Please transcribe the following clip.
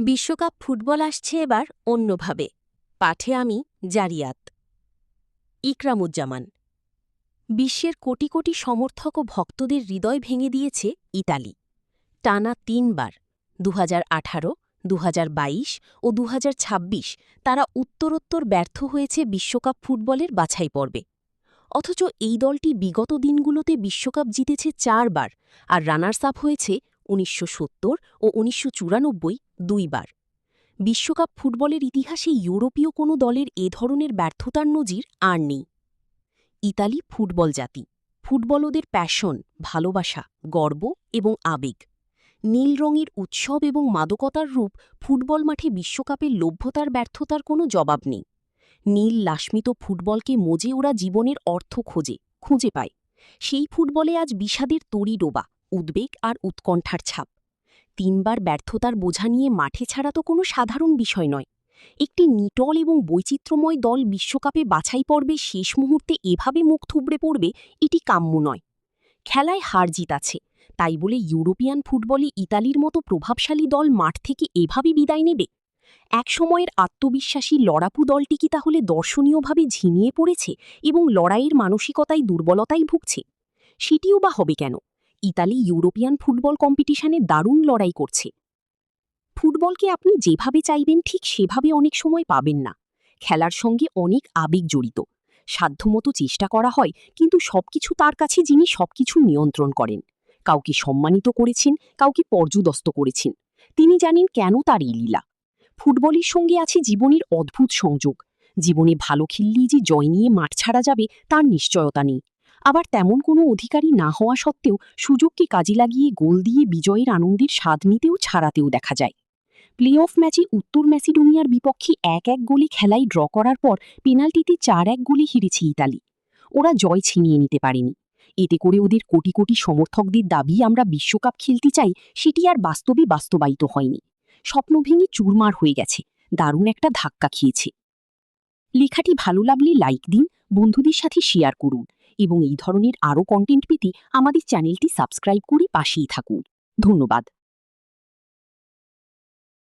বিশ্বকাপ ফুটবল আসছে এবার অন্যভাবে। পাঠে আমি জারিয়াত। ইকরামুজ্জামান। বিশ্বের কোটি কোটি সমর্থক ও ভক্তদের হৃদয় ভেঙে দিয়েছে ইতালি। টানা ৩ বার ২০১৮, ২০২২ ও ২০২৬ তারা উত্তরোত্তর ব্যর্থ হয়েছে বিশ্বকাপ ফুটবলের বাছাই পর্বে। অথচ এই দলটি বিগত দিনগুলোতে বিশ্বকাপ জিতেছে ৪ বার আর রানার্স আপ হয়েছে ১৯৭০ ও ১৯৯৪ ২ বার। বিশ্বকাপ ফুটবলের ইতিহাসে ইউরোপীয় কোনো দলের এ ধরনের ব্যর্থতার নজির আর নেই। ইতালি ফুটবল জাতি। ফুটবল ওদের প্যাশন, ভালোবাসা, গর্ব এবং আবেগ। নীল রঙের উৎসব এবং মাদকতার রূপ ফুটবল মাঠে বিশ্বকাপের লভ্যতার ব্যর্থতার কোনো জবাব নেই। নীল লাস্মিত ফুটবলকে মজে ওরা জীবনের অর্থ খুঁজে পায়। সেই ফুটবলে আজ বিষাদের তরি ডোবা, উদ্বেগ আর উৎকণ্ঠার ছাপ। ৩ বার ব্যর্থতার বোঝা নিয়ে মাঠে ছাড়া তো কোনো সাধারণ বিষয় নয়। একটি নিটল এবং বৈচিত্র্যময় দল বিশ্বকাপে বাছাই পর্বে শেষ মুহূর্তে এভাবে মুখ থুবড়ে পড়বে, এটি কাম্য নয়। খেলায় হার জিত আছে, তাই বলে ইউরোপিয়ান ফুটবলে ইতালির মতো প্রভাবশালী দল মাঠ থেকে এভাবে বিদায় নেবে? একসময়ের আত্মবিশ্বাসী লড়াকু দলটি কি তাহলে দর্শনীয়ভাবে ঝিমিয়ে পড়েছে এবং লড়াইয়ের মানসিকতায় দুর্বলতায় ভুগছে? সেটিও বা হবে কেন? ইতালি ইউরোপিয়ান ফুটবল কম্পিটিশনে দারুণ লড়াই করছে। ফুটবলকে আপনি যেভাবে চাইবেন ঠিক সেভাবে অনেক সময় পাবেন না। খেলার সঙ্গে অনেক আবেগ জড়িত। সাধ্যমতো চেষ্টা করা হয়, কিন্তু সবকিছু তার কাছে যিনি সবকিছু নিয়ন্ত্রণ করেন। কাউকে সম্মানিত করেছেন, কাউকে পর্যুদস্ত করেছেন। তিনি জানেন কেন তার এই লীলা। ফুটবলের সঙ্গে আছে জীবনের অদ্ভুত সংযোগ। জীবনে ভালো খেললেই যে জয় নিয়ে মাঠ ছাড়া যাবে তার নিশ্চয়তা নেই। আবার তেমন কোনো অধিকারী না হওয়া সত্ত্বেও সুযোগকে কাজে লাগিয়ে গোল দিয়ে বিজয়ের আনন্দের স্বাদ নিতেও ছাড়াতেও দেখা যায়। প্লে অফ ম্যাচে উত্তর ম্যাসিডোনিয়ার বিপক্ষে ১-১ গোলে খেলায় ড্র করার পর পেনাল্টিতে ৪-১ গোলে হেরেছে ইতালি। ওরা জয় ছিনিয়ে নিতে পারেনি। এতে করে ওদের কোটি কোটি সমর্থকদের দাবি আমরা বিশ্বকাপ খেলতে চাই, সেটি আর বাস্তবে বাস্তবায়িত হয়নি। স্বপ্ন ভেঙে চুরমার হয়ে গেছে, দারুণ একটা ধাক্কা খেয়েছে। লেখাটি ভালো লাগলে লাইক দিন, বন্ধুদের সাথে শেয়ার করুন এবং এই ধরনের আরও কন্টেন্ট পেতে আমাদের চ্যানেলটি সাবস্ক্রাইব করে পাশেই থাকুন। ধন্যবাদ।